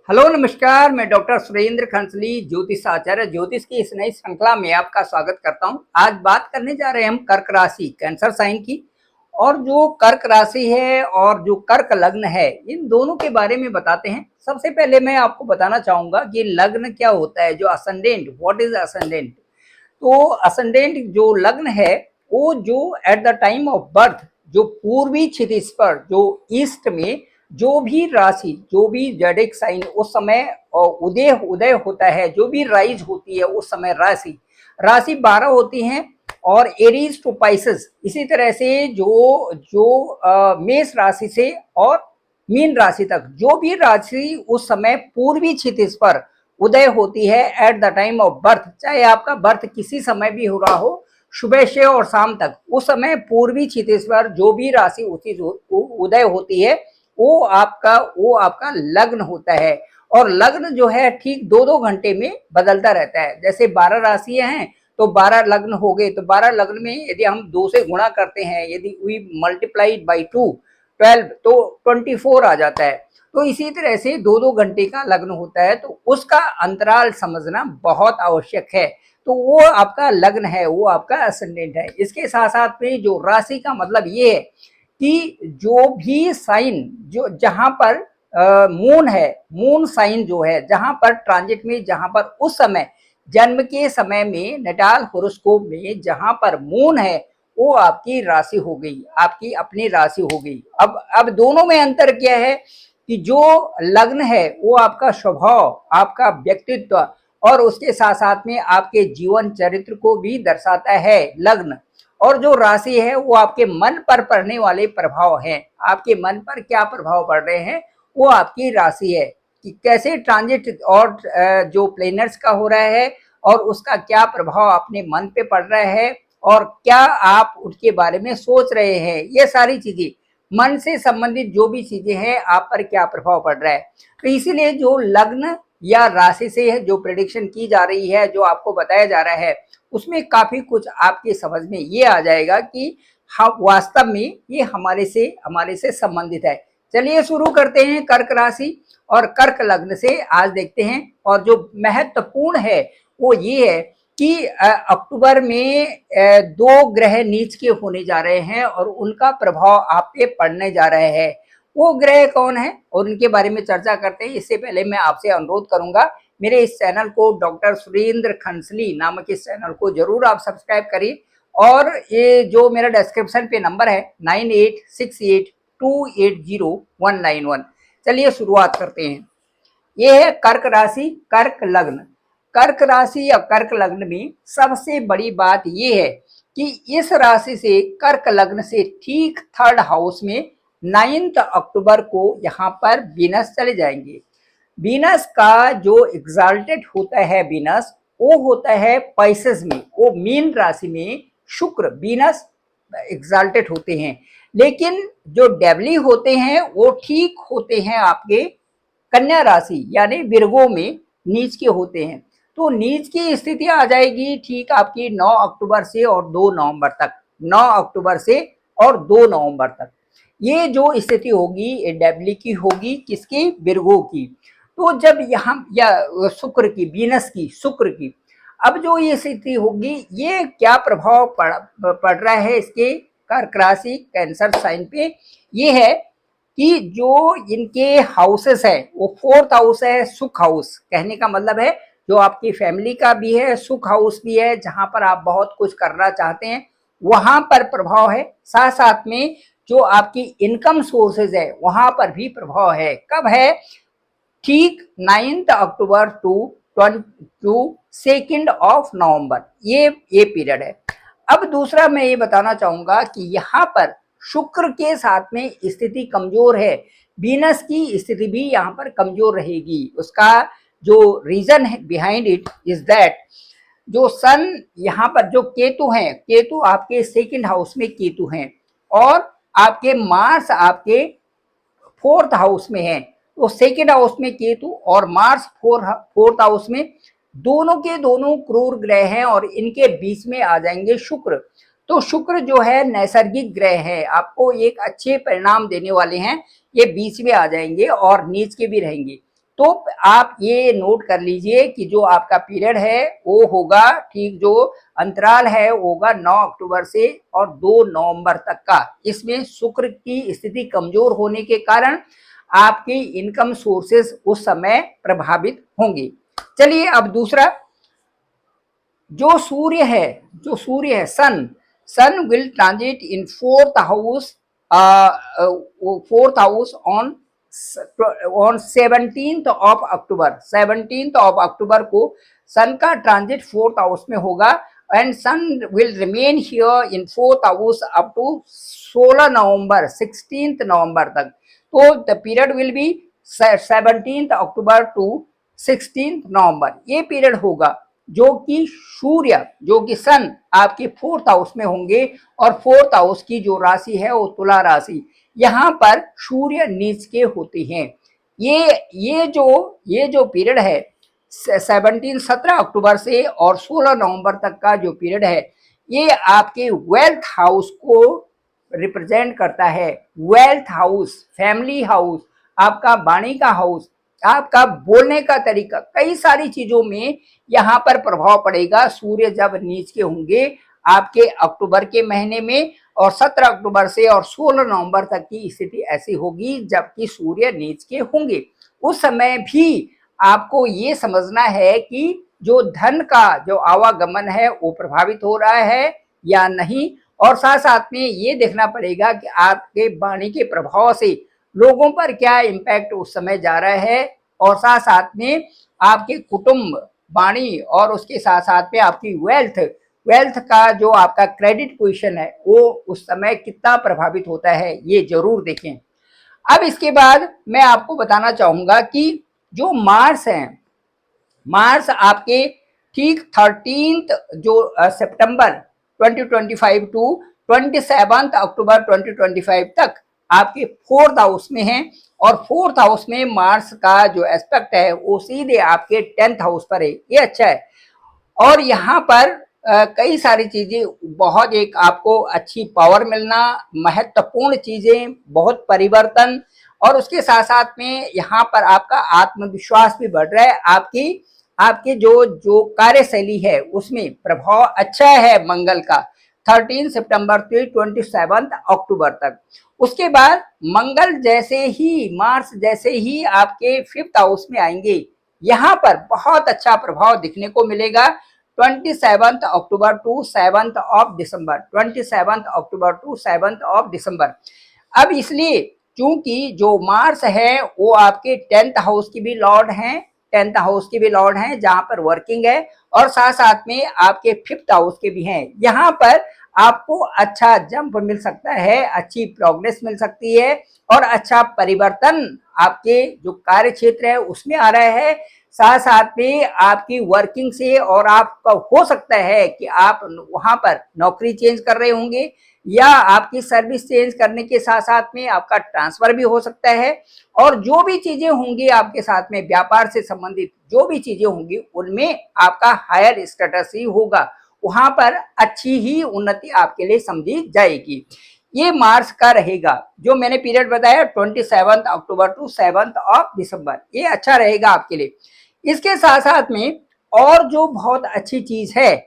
Hello नमस्कार, मैं doctor Surendra खंसली ज्योतिष आचार्य ज्योतिष की इस नई श्रृंखला में आपका स्वागत करता हूं। आज बात करने जा रहे हैं हम कर्क राशि कैंसर साइन की। और जो कर्क राशि है और जो कर्क लग्न है, इन दोनों के बारे में बताते हैं। सबसे पहले मैं आपको बताना चाहूंगा कि लग्न क्या होता है, जो असेंडेंट, व्हाट इज असेंडेंट। तो असेंडेंट जो लग्न है वो जो at the time of birth, जो पूर्वी क्षितिज पर, जो ईस्ट में जो भी राशि, जो भी जैडिक साइन उस समय उदय उदय होता है, जो भी राइज होती है उस समय राशि राशि 12 होती हैं। और एरीज टू पाइसेस, इसी तरह से जो जो मेष राशि से और मीन राशि तक जो भी राशि उस समय पूर्वी क्षितिज पर उदय होती है at the time of birth, चाहे आपका बर्थ किसी समय भी हो रहा हो, सुबह से और शाम तक, उस समय पूर्वी क्षितिज पर जो भी राशि उदय होती है वो आपका लग्न होता है। और लग्न जो है ठीक 2-2 घंटे में बदलता रहता है। जैसे 12 राशियां हैं तो 12 लग्न हो गए, तो 12 लग्न में यदि हम 2 से गुणा करते हैं, यदि वी मल्टीप्लाइड बाई 2 12 तो 24 आ जाता है। तो इसी तरह से 2-2 घंटे का लग्न होता है, तो उसका अंतराल समझना बहुत आवश्यक है। तो वो आपका लग्न है, वो आपका असेंडेंट है। इसके साथ साथ में जो राशि का मतलब ये है कि जो भी साइन, जो जहां पर मून है, मून साइन जो है, जहां पर ट्रांजिट में, जहां पर उस समय जन्म के समय में नटाल होरोस्कोप में जहां पर मून है, वो आपकी राशि हो गई, आपकी अपनी राशि हो गई। अब दोनों में अंतर क्या है कि जो लग्न है वो आपका स्वभाव, आपका व्यक्तित्व और उसके साथ साथ में आपके जीवन चरित्र को भी दर्शाता है लग्न। और जो राशि है वो आपके मन पर पड़ने वाले प्रभाव हैं। आपके मन पर क्या प्रभाव पड़ रहे हैं, वो आपकी राशि है कि कैसे ट्रांजिट और जो प्लेनर्स का हो रहा है और उसका क्या प्रभाव अपने मन पे पड़ रहा है और क्या आप उनके बारे में सोच रहे हैं। ये सारी चीजें, मन से संबंधित जो भी चीजें हैं, आप पर क्या प्रभाव पड़ रहा है। तो इसीलिए जो लग्न या राशि से जो प्रेडिक्शन की जा रही है, जो आपको बताया जा रहा है, उसमें काफी कुछ आपके समझ में ये आ जाएगा कि हाँ, वास्तव में ये हमारे से संबंधित है। चलिए शुरू करते हैं कर्क राशि और कर्क लग्न से आज देखते हैं। और जो महत्वपूर्ण है वो ये है कि अक्टूबर में 2 ग्रह नीच के होने जा रहे हैं और उनका प्रभाव आप पे पड़ने जा रहे हैं। वो ग्रह कौन है और उनके बारे में चर्चा करते हैं। इससे पहले मैं आपसे अनुरोध करूंगा, मेरे इस चैनल को, डॉक्टर सुरेंद्र खंसली नामक इस चैनल को जरूर आप सब्सक्राइब करिए। और ये जो मेरा डिस्क्रिप्शन पे नंबर है 9868280191। चलिए शुरुआत करते हैं। ये है कर्क राशि, कर्क लग्न। कर्क राशि या कर्क लग्न में सबसे बड़ी बात ये है कि इस राशि से, कर्क लग्न से ठीक 3rd हाउस में 9 अक्टूबर को यहाँ पर वीनस चले जाएंगे। वीनस का जो एग्जाल्टेड होता है, वीनस वो होता है पाइसेस में, वो मीन राशि में शुक्र वीनस एग्जाल्टेड होते हैं। लेकिन जो डेवली होते हैं वो ठीक होते हैं आपके कन्या राशि यानी विर्गो में नीच के होते हैं। तो नीच की स्थिति आ जाएगी ठीक आपकी 9 अक्टूबर से और 2 नवंबर तक। 9 अक्टूबर से और 2 नवंबर तक ये जो स्थिति होगी ये डेवली की होगी, किसकी, विर्गो की। तो जब यहाँ या शुक्र की, वीनस की, शुक्र की, अब जो ये स्थिति होगी, ये क्या प्रभाव पड़ रहा है इसके कर्क राशि कैंसर साइन पे, ये है कि जो इनके हाउसेस है वो 4th हाउस है, सुख हाउस। कहने का मतलब है जो आपकी फैमिली का भी है, सुख हाउस भी है, जहां पर आप बहुत कुछ करना चाहते हैं वहां पर प्रभाव है। साथ साथ में जो आपकी इनकम सोर्सेज है वहां पर भी प्रभाव है। कब है, ठीक 9 अक्टूबर टू 2 नवंबर, ये पीरियड है। अब दूसरा मैं ये बताना चाहूंगा कि यहाँ पर शुक्र के साथ में स्थिति कमजोर है, वीनस की स्थिति भी यहाँ पर कमजोर रहेगी। उसका जो रीजन है बिहाइंड इट इज दैट जो सन यहाँ पर, जो केतु हैं, केतु आपके 2nd हाउस में केतु हैं और आपके मार्स आपके 4th हाउस में है। तो 2nd हाउस में केतु और मार्स 4th हाउस में, दोनों के दोनों क्रूर ग्रह हैं और इनके बीच में आ जाएंगे शुक्र। तो शुक्र जो है नैसर्गिक ग्रह है, आपको एक अच्छे परिणाम देने वाले हैं। ये बीच में आ जाएंगे और नीच के भी रहेंगे। तो आप ये नोट कर लीजिए कि जो आपका पीरियड है वो होगा, ठीक, जो अंतराल है वो होगा 9 अक्टूबर से और 2 नवंबर तक का। इसमें शुक्र की स्थिति कमजोर होने के कारण आपकी इनकम सोर्सेस उस समय प्रभावित होंगी। चलिए अब दूसरा, जो सूर्य है, जो सूर्य है, sun will transit in fourth house on 17th of October को सन का ट्रांजिट फोर्थ हाउस में होगा and sun will remain here in fourth house up to 16 November 16 नवंबर तक। तो the period will be 17 October to 16 November, ये period होगा जो कि सूर्य, जो कि सन आपके फोर्थ हाउस में होंगे और फोर्थ हाउस की जो राशि है वो तुला राशि, यहाँ पर सूर्य नीच के होते हैं। ये जो पीरियड है 17 अक्टूबर से और 16 नवंबर तक का जो पीरियड है, ये आपके वेल्थ हाउस को रिप्रेजेंट करता है। वेल्थ हाउस, फैमिली हाउस, आपका वाणी का हाउस, आपका बोलने का तरीका, कई सारी चीजों में यहाँ पर प्रभाव पड़ेगा सूर्य जब नीच के होंगे आपके अक्टूबर के महीने में। और 17 अक्टूबर से और 16 नवंबर तक की स्थिति ऐसी होगी जबकि सूर्य नीच के होंगे। उस समय भी आपको ये समझना है कि जो धन का जो आवागमन है वो प्रभावित हो रहा है या नहीं, और साथ साथ में ये देखना पड़ेगा कि आपके वाणी के प्रभाव से लोगों पर क्या इम्पैक्ट उस समय जा रहा है, और साथ साथ में आपके कुटुंब, वाणी, और उसके साथ साथ में आपकी वेल्थ का जो आपका क्रेडिट पोजीशन है वो उस समय कितना प्रभावित होता है, ये जरूर देखें। अब इसके बाद मैं आपको बताना चाहूंगा कि जो मार्स है, मार्स आपके ठीक 13 जो सितंबर 2025 टू 27 अक्टूबर 2025 तक आपके फोर्थ हाउस में है, और फोर्थ हाउस में मार्स का जो एस्पेक्ट है वो सीधे आपके 10th हाउस पर है, ये अच्छा है। और यहाँ पर कई सारी चीजें, बहुत एक आपको अच्छी पावर मिलना, महत्वपूर्ण चीजें, बहुत परिवर्तन, और उसके साथ साथ में यहाँ पर आपका आत्मविश्वास भी बढ़ रहा है। आपकी जो जो कार्यशैली है उसमें प्रभाव अच्छा है मंगल का 13 सितंबर से 27 अक्टूबर तक। उसके बाद मंगल जैसे ही, मार्स जैसे ही आपके 5th हाउस में आएंगे, यहाँ पर बहुत अच्छा प्रभाव दिखने को मिलेगा 27 October to 7 of December, 27 October to 7 of December. अब इसलिए क्योंकि जो मार्स है वो आपके 10th हाउस की भी लॉर्ड हैं, 10th हाउस की भी लॉर्ड हैं जहां पर वर्किंग है, और साथ साथ में आपके 5th हाउस के भी हैं। यहाँ पर आपको अच्छा जंप मिल सकता है, अच्छी प्रोग्रेस मिल सकती है, और अच्छा परिवर्तन आपके जो कार्य क्षेत्र है उसमें आ रहा है। साथ साथ में आपकी वर्किंग से, और आपका हो सकता है कि आप वहां पर नौकरी चेंज कर रहे होंगे, या आपकी सर्विस चेंज करने के साथ साथ में आपका ट्रांसफर भी हो सकता है। और जो भी चीजें होंगी आपके साथ में व्यापार से संबंधित जो भी चीजें होंगी उनमें आपका हायर स्टेटस ही होगा, वहां पर अच्छी ही उन्नति आपके लिए समझी जाएगी। ये मार्च का रहेगा, जो मैंने पीरियड बताया 27 अक्टूबर टू 7 ऑफ दिसंबर, ये अच्छा रहेगा आपके लिए। इसके साथ साथ में और जो बहुत अच्छी चीज है,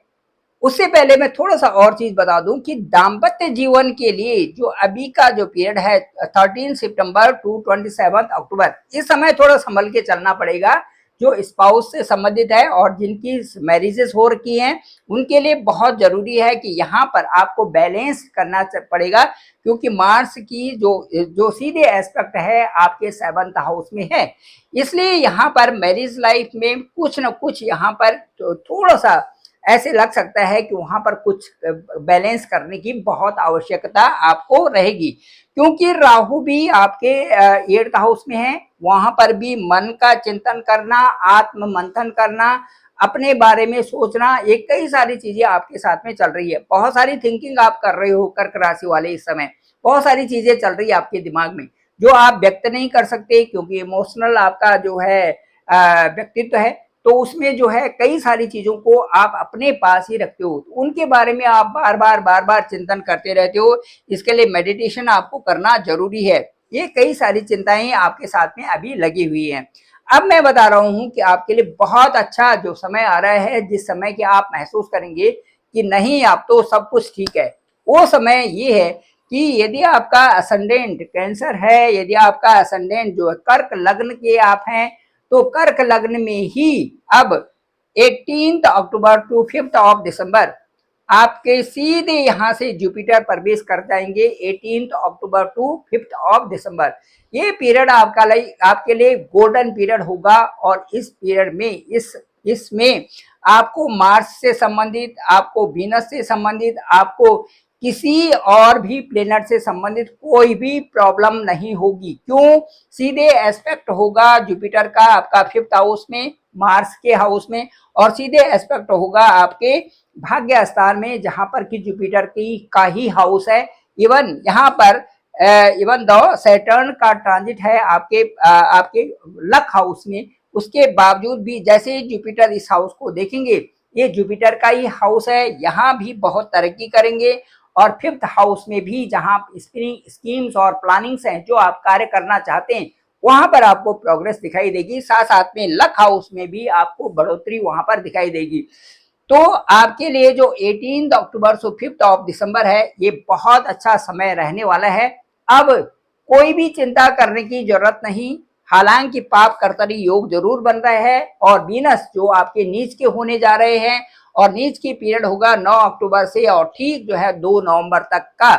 उससे पहले मैं थोड़ा सा और चीज बता दूं कि दाम्पत्य जीवन के लिए जो अभी का जो पीरियड है 13 सितंबर टू 27 अक्टूबर, इस समय थोड़ा संभल के चलना पड़ेगा। जो स्पाउस से संबंधित है और जिनकी मैरिजेस हो रखी हैं उनके लिए बहुत जरूरी है कि यहाँ पर आपको बैलेंस करना पड़ेगा, क्योंकि मार्स की जो सीधे एस्पेक्ट है आपके 7th हाउस में है। इसलिए यहाँ पर मैरिज लाइफ में कुछ न कुछ यहाँ पर थोड़ा सा ऐसे लग सकता है कि वहां पर कुछ बैलेंस करने की बहुत आवश्यकता आपको रहेगी, क्योंकि राहु भी आपके 8th हाउस में है। वहां पर भी मन का चिंतन करना, आत्म मंथन करना, अपने बारे में सोचना, ये कई सारी चीजें आपके साथ में चल रही है। बहुत सारी थिंकिंग आप कर रहे हो कर्क राशि वाले, इस समय बहुत सारी चीजें चल रही है आपके दिमाग में जो आप व्यक्त नहीं कर सकते, क्योंकि इमोशनल आपका जो है व्यक्तित्व है, तो उसमें जो है कई सारी चीजों को आप अपने पास ही रखते हो, तो उनके बारे में आप बार बार चिंतन करते रहते हो। इसके लिए मेडिटेशन आपको करना जरूरी है। ये कई सारी चिंताएं आपके साथ में अभी लगी हुई हैं। अब मैं बता रहा हूं कि आपके लिए बहुत अच्छा जो समय आ रहा है, जिस समय कि आप महसूस करेंगे कि नहीं आप तो सब कुछ ठीक है, वो समय ये है कि यदि आपका असेंडेंट कैंसर है, यदि आपका असेंडेंट जो है कर्क लग्न के आप हैं, तो कर्क लग्न में ही अब 18 अक्टूबर टू 5 ऑफ दिसंबर आपके सीधे यहां से जुपिटर प्रवेश कर जाएंगे 18 अक्टूबर टू 5 ऑफ दिसंबर। ये पीरियड आपके लिए गोल्डन पीरियड होगा और इस पीरियड में इसमें आपको मार्स से संबंधित, आपको वीनस से संबंधित, आपको किसी और भी प्लेनेट से संबंधित कोई भी प्रॉब्लम नहीं होगी। क्यों? सीधे एस्पेक्ट होगा जुपिटर का आपका 5th हाउस में, मार्स के हाउस में, और सीधे एस्पेक्ट होगा आपके भाग्य स्थान में, जहां पर कि जुपिटर की का ही हाउस है। इवन यहाँ पर इवन दो सैटर्न का ट्रांजिट है आपके लक हाउस में, उसके बावजूद भी जैसे ही जुपिटर इस हाउस को देखेंगे, ये जुपिटर का ही हाउस है, यहाँ भी बहुत तरक्की करेंगे। और 5th हाउस में भी जहां स्कीम्स और प्लानिंग्स हैं, जो आप कार्य करना चाहते हैं, वहां पर आपको प्रोग्रेस दिखाई देगी। साथ साथ में लक हाउस में भी आपको बढ़ोतरी वहां पर दिखाई देगी। तो आपके लिए जो 18 अक्टूबर से 5 ऑफ दिसंबर है, ये बहुत अच्छा समय रहने वाला है। अब कोई भी चिंता करने की जरूरत नहीं। हालांकि पाप कर्तरी योग जरूर बन रहा है, और वीनस जो आपके नीच के होने जा रहे हैं, और नीच की पीरियड होगा 9 अक्टूबर से और ठीक जो है 2 नवंबर तक का।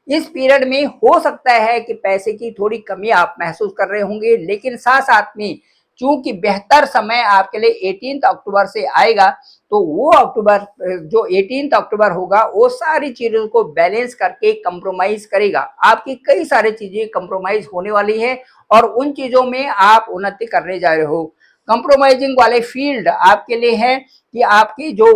इस पीरियड में हो सकता है कि पैसे की थोड़ी कमी आप महसूस कर रहे होंगे, लेकिन साथ साथ में चूंकि बेहतर समय आपके लिए 18 अक्टूबर से आएगा, तो वो अक्टूबर जो 18 अक्टूबर होगा, वो सारी चीजों को बैलेंस करके कंप्रोमाइज करेगा। आपकी कई सारी चीजें कंप्रोमाइज होने वाली है और उन चीजों में आप उन्नति करने जा रहे हो। कंप्रोमाइजिंग वाले फील्ड आपके लिए है कि आपकी जो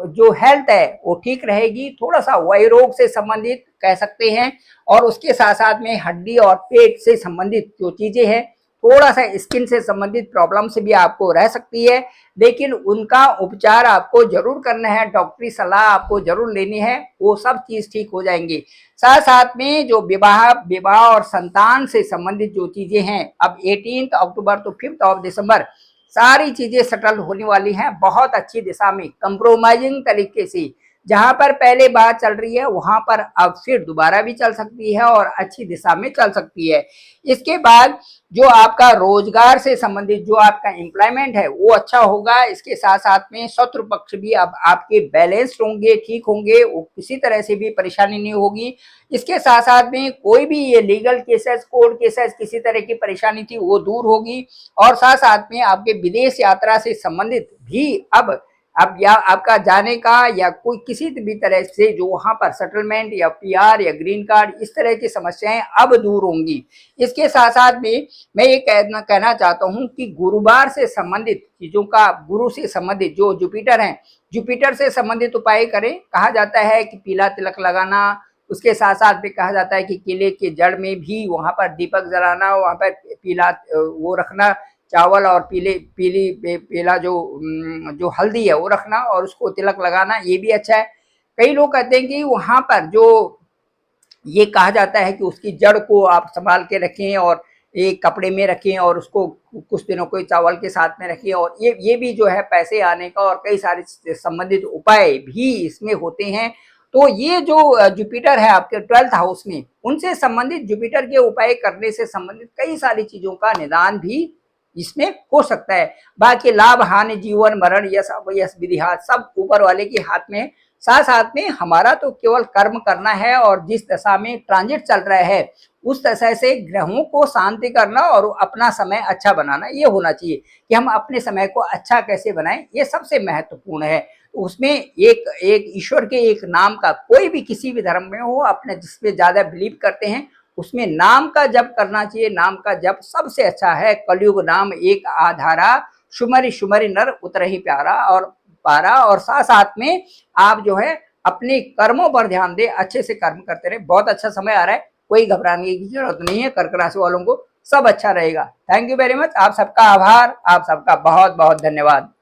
जो हेल्थ है वो ठीक रहेगी, थोड़ा सा वय रोग से संबंधित कह सकते हैं, और उसके साथ साथ में हड्डी और पेट से संबंधित जो चीजें हैं, थोड़ा सा स्किन से संबंधित प्रॉब्लम से भी आपको रह सकती है, लेकिन उनका उपचार आपको जरूर करना है, डॉक्टरी सलाह आपको जरूर लेनी है, वो सब चीज ठीक हो जाएंगी। साथ साथ में जो विवाह और संतान से संबंधित जो चीजें हैं, अब 18 अक्टूबर तो 5 ऑफ दिसंबर सारी चीजें सेटल होने वाली हैं, बहुत अच्छी दिशा में कंप्रोमाइजिंग तरीके से। जहां पर पहले बात चल रही है, वहां पर अब फिर दोबारा भी चल सकती है और अच्छी दिशा में चल सकती है। इसके बाद जो आपका रोजगार से संबंधित जो आपका एम्प्लॉयमेंट है, वो अच्छा होगा। इसके साथ साथ में शत्रु पक्ष भी अब आपके बैलेंस्ड होंगे, ठीक होंगे, वो किसी तरह से भी परेशानी नहीं होगी। इसके साथ साथ में कोई भी ये लीगल केसेस, कोर्ट केसेस, किसी तरह की परेशानी थी, वो दूर होगी। और साथ साथ में आपके विदेश यात्रा से संबंधित भी अब या आपका जाने का या कोई किसी भी तरह से जो वहां पर सेटलमेंट या पीआर या ग्रीन कार्ड, इस तरह की समस्याएं अब दूर होंगी। इसके साथ साथ में मैं ये कहना चाहता हूं कि गुरुवार से संबंधित चीजों का, गुरु से संबंधित जो जुपिटर है, जुपिटर से संबंधित उपाय करें। कहा जाता है कि पीला तिलक लगाना, उसके साथ साथ भी कहा जाता है कि केले के जड़ में भी वहां पर दीपक जलाना, वहां पर पीला वो रखना, चावल और पीला जो हल्दी है वो रखना और उसको तिलक लगाना, ये भी अच्छा है। कई लोग कहते हैं कि वहां पर जो ये कहा जाता है कि उसकी जड़ को आप संभाल के रखें और एक कपड़े में रखें और उसको कुछ दिनों को चावल के साथ में रखें, और ये भी जो है पैसे आने का और कई सारे संबंधित उपाय भी इसमें होते हैं। तो ये जो जुपिटर है आपके 12th हाउस में, उनसे संबंधित जुपिटर के उपाय करने से संबंधित कई सारी चीजों का निदान भी इसमें हो सकता है। बाकी लाभ हानि जीवन मरण यश यश विधि सब ऊपर वाले के हाथ में। साथ साथ में हमारा तो केवल कर्म करना है, और जिस दशा में ट्रांजिट चल रहा है उस दशा से ग्रहों को शांति करना और अपना समय अच्छा बनाना, ये होना चाहिए कि हम अपने समय को अच्छा कैसे बनाएं, ये सबसे महत्वपूर्ण है। उसमें एक ईश्वर के एक नाम का, कोई भी किसी भी धर्म में हो, अपने जिसपे ज्यादा बिलीव करते हैं उसमें नाम का जप करना चाहिए। नाम का जप सबसे अच्छा है। कलयुग नाम एक आधारा, सुमरि सुमरि नर उतर ही प्यारा और पारा। और साथ साथ में आप जो है अपने कर्मों पर ध्यान दें, अच्छे से कर्म करते रहे। बहुत अच्छा समय आ रहा है, कोई घबराने की जरूरत नहीं है। कर्क राशि वालों को सब अच्छा रहेगा। Thank you very much. आप सबका आभार, आप सबका बहुत बहुत धन्यवाद।